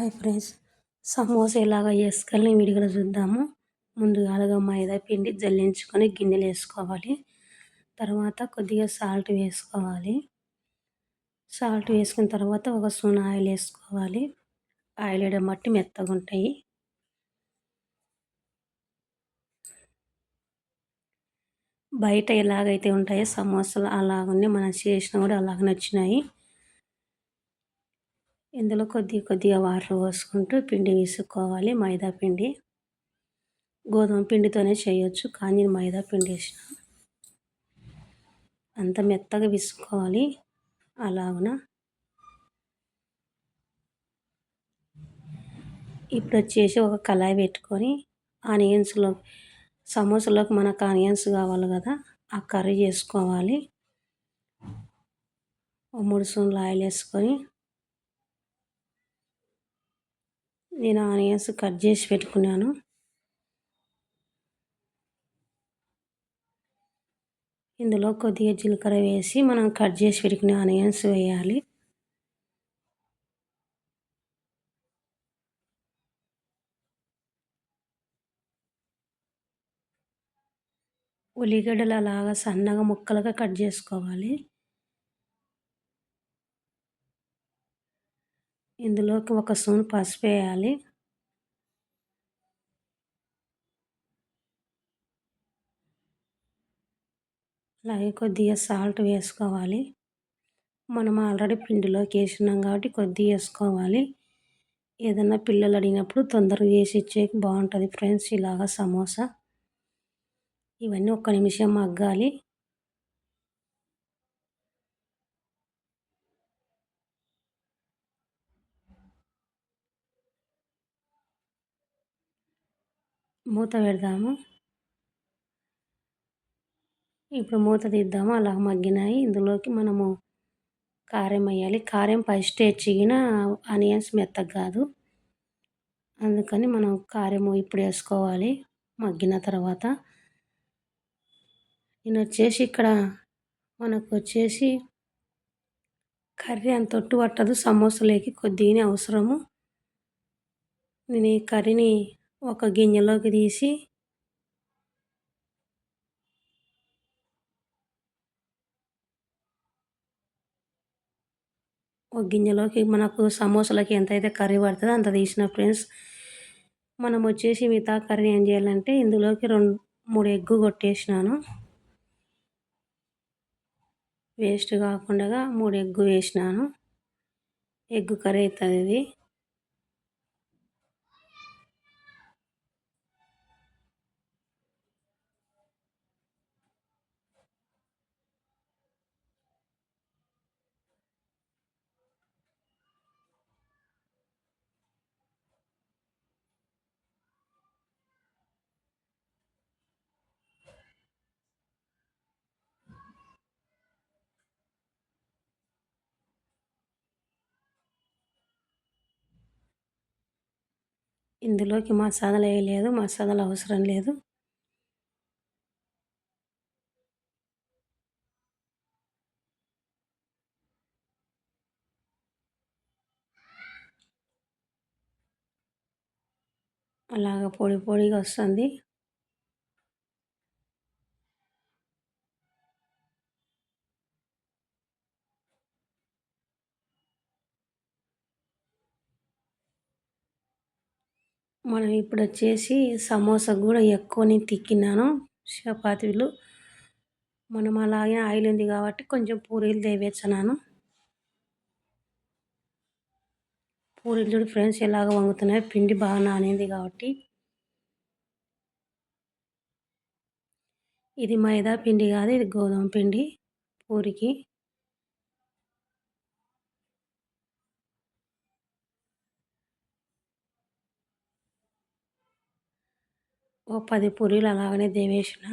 Hi friends, samosa ఎలాగ చేసుకోవాలో ఈ వీడియోలో చూద్దాము. ముందుగా మైదా పిండి జల్లించుకొని గిన్నెలో వేసుకోవాలి. తర్వాత కొద్దిగా సాల్ట్ వేసుకోవాలి. సాల్ట్ వేసుకున్న తర్వాత ఒక స్పూన్ ఆయిల్ వేసుకోవాలి. ఆయిల్ వేయడం బట్టి మెత్తగా ఉంటాయి. బయట ఎలాగైతే ఉంటాయో సమోసాలు అలాగనే మనం చేసినా కూడా అలాగనే వచ్చినాయి. ఇందులో కొద్దిగా వాటర్ పోసుకుంటూ పిండి వేసుకోవాలి. మైదా పిండి, గోధుమ పిండితోనే చేయొచ్చు, కానీ నేను మైదా పిండి వేసిన. అంత మెత్తగా విసుకోవాలి. అలాగున ఇప్పుడు వచ్చేసి ఒక కళాయి పెట్టుకొని సమోసాలోకి మనకు ఆనియన్స్ కావాలి కదా, ఆ కర్రీ చేసుకోవాలి. 3 స్పూన్ల ఆయిల్ వేసుకొని నేను ఆనియన్స్ కట్ చేసి పెట్టుకున్నాను. ఇందులో కొద్దిగా జీలకర్ర వేసి మనం కట్ చేసి పెట్టుకునే ఆనియన్స్ వేయాలి. ఉల్లిగడ్డలు అలాగా సన్నగా ముక్కలుగా కట్ చేసుకోవాలి. ఇందులోకి ఒక స్పూన్ పసుపు వేయాలి. అలాగే కొద్దిగా సాల్ట్ వేసుకోవాలి. మనం ఆల్రెడీ పిండిలోకి వేసినాం కాబట్టి కొద్దిగా వేసుకోవాలి. ఏదన్నా పిల్లలు అడిగినప్పుడు తొందరగా చేసి ఇచ్చేకి బాగుంటుంది ఫ్రెండ్స్ ఇలాగా సమోసా. ఇవన్నీ ఒక్క నిమిషం మగ్గాలి. మూత పెడదాము. ఇప్పుడు మూత తీద్దాము. అలా మగ్గినాయి. ఇందులోకి మనము కారం వేయాలి. కారం ఫస్ట్ వేయచ్చినా ఆనియన్స్ మెత్తగా కాదు, అందుకని మనం కారం ఇప్పుడు వేసుకోవాలి మగ్గిన తర్వాత. నేను వచ్చేసి ఇక్కడ మనకు వచ్చేసి కర్రీ అంత ఒట్టు పట్టదు, సమోసాలోకి కొద్దిగానే అవసరము. నేను ఈ కర్రీని ఒక గిన్నెలోకి తీసి ఒక గిన్నెలోకి మనకు సమోసాలకి ఎంతైతే కర్రీ పడుతుందో అంత తీసిన ఫ్రెండ్స్. మనం వచ్చేసి మిగతా కర్రీ ఏం చేయాలంటే ఇందులోకి 2-3 ఎగ్గు కొట్టేసినాను. వేస్ట్ కాకుండా 3 ఎగ్గు వేసినాను. ఎగ్గు కర్రీ అవుతుంది ఇది. ఇందులోకి మసాలాలు వేయలేదు, మసాలాలు అవసరం లేదు. అలాగ పొడిగా వస్తుంది. మనం ఇప్పుడు వచ్చేసి సమోసా కూడా ఎక్కువని తిక్కినాను చపాతీలు. మనం అలాగే ఆయిల్ ఉంది కాబట్టి కొంచెం పూరీలు దేవేస్తున్నాను. పూరీలు చూడు ఫ్రెండ్స్ ఎలాగ వంగుతున్నాయి, పిండి బాగా నానింది కాబట్టి. ఇది మైదా పిండి కాదు, ఇది గోధుమ పిండి పూరికి. ఓ 10 పూరీలు అలాగనే దేవేసిన.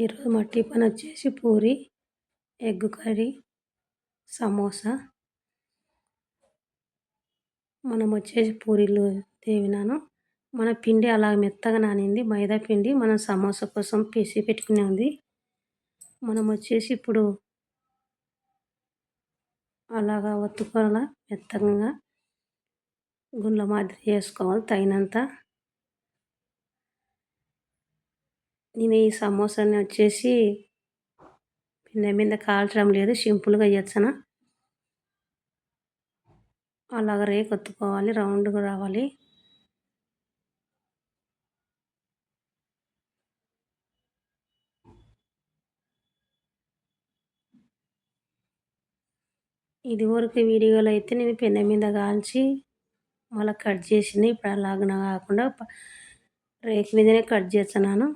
ఈరోజు మా టిఫిన్ వచ్చేసి పూరి, ఎగ్ కర్రీ, సమోసా. మనం వచ్చేసి పూరీలు తేవినాను. మన పిండి అలా మెత్తగా నానింది. మైదా పిండి మనం సమోసా కోసం పిసి పెట్టుకునే ఉంది. మనం వచ్చేసి ఇప్పుడు అలాగా ఒత్తుకోవాలా మెత్తగా గుండ్ల మాదిరి చేసుకోవాలి తగినంత. నేను ఈ సమోసాని వచ్చేసి పిండి మీద కాల్చడం లేదు, సింపుల్గా చేస్తాను. అలాగ రేకొత్తుకోవాలి, రౌండ్గా రావాలి. ఇదివరకు వీడియోలో అయితే నేను పెనం మీద కాల్చి మళ్ళీ కట్ చేసింది. ఇప్పుడు అలాగ కాకుండా రేకు మీదనే కట్ చేస్తున్నాను.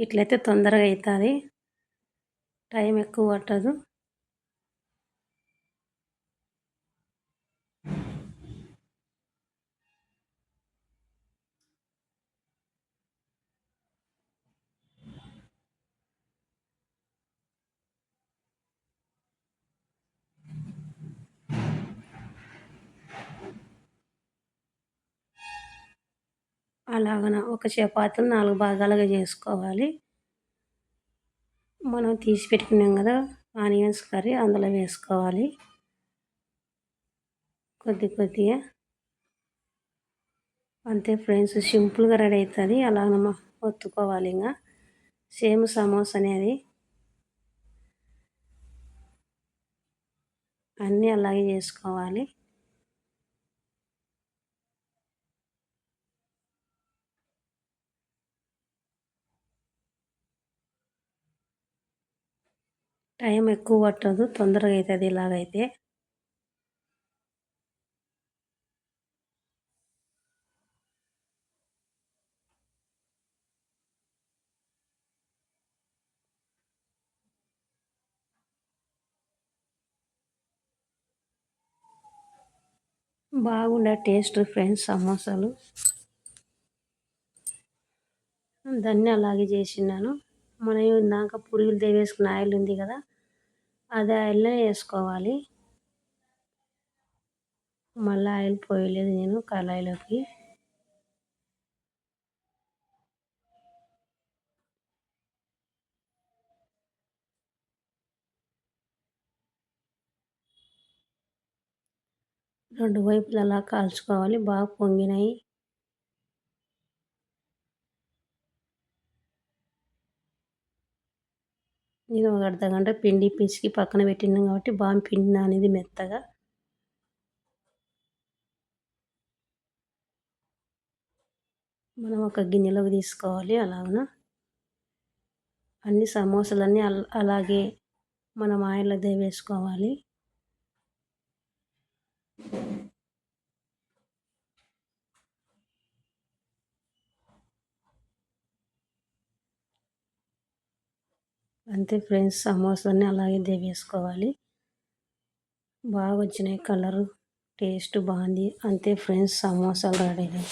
ఇట్లయితే తొందరగా అవుతుంది, టైం ఎక్కువ పట్టదు. అలాగన ఒక చపాతీని 4 భాగాలుగా చేసుకోవాలి. మనం తీసి పెట్టుకున్నాం కదా ఆనియన్స్ కర్రీ, అందులో వేసుకోవాలి కొద్దిగా. అంతే ఫ్రెండ్స్, సింపుల్గా రెడీ అవుతుంది. అలాగ ఒత్తుకోవాలి. ఇంకా సేమ్ సమోసా అనేది అన్నీ అలాగే చేసుకోవాలి. టైం ఎక్కువ పట్టదు, తొందరగా అవుతుంది ఇలాగైతే. బాగుండే టేస్ట్ ఫ్రెండ్స్ సమోసాలు. దాన్ని అలాగే చేసినాను. మనం ఇందాక పూరీలు వేసుకున్న ఆయిల్ ఉంది కదా, అదే ఆయిల్లో వేసుకోవాలి. మళ్ళీ ఆయిల్ పోయలేదు నేను కళాయిలోకి. రెండు వైపులు అలా కాల్చుకోవాలి. బాగా పొంగినాయి. నేను ఒక అర్ధగంట పిండి పిసికి పక్కన పెట్టినాను కాబట్టి బాగా పిండి నానింది మెత్తగా. మనం ఒక గిన్నెలోకి తీసుకోవాలి. అలాగన అన్ని సమోసాలన్నీ అలాగే మనం ఆయిల్లో వేసుకోవాలి. అంతే ఫ్రెండ్స్, సమోసాన్ని అలాగే వేసుకోవాలి. బాగా వచ్చినాయి కలరు, టేస్ట్ బాగుంది. అంతే ఫ్రెండ్స్, సమోసాలు రెడీ.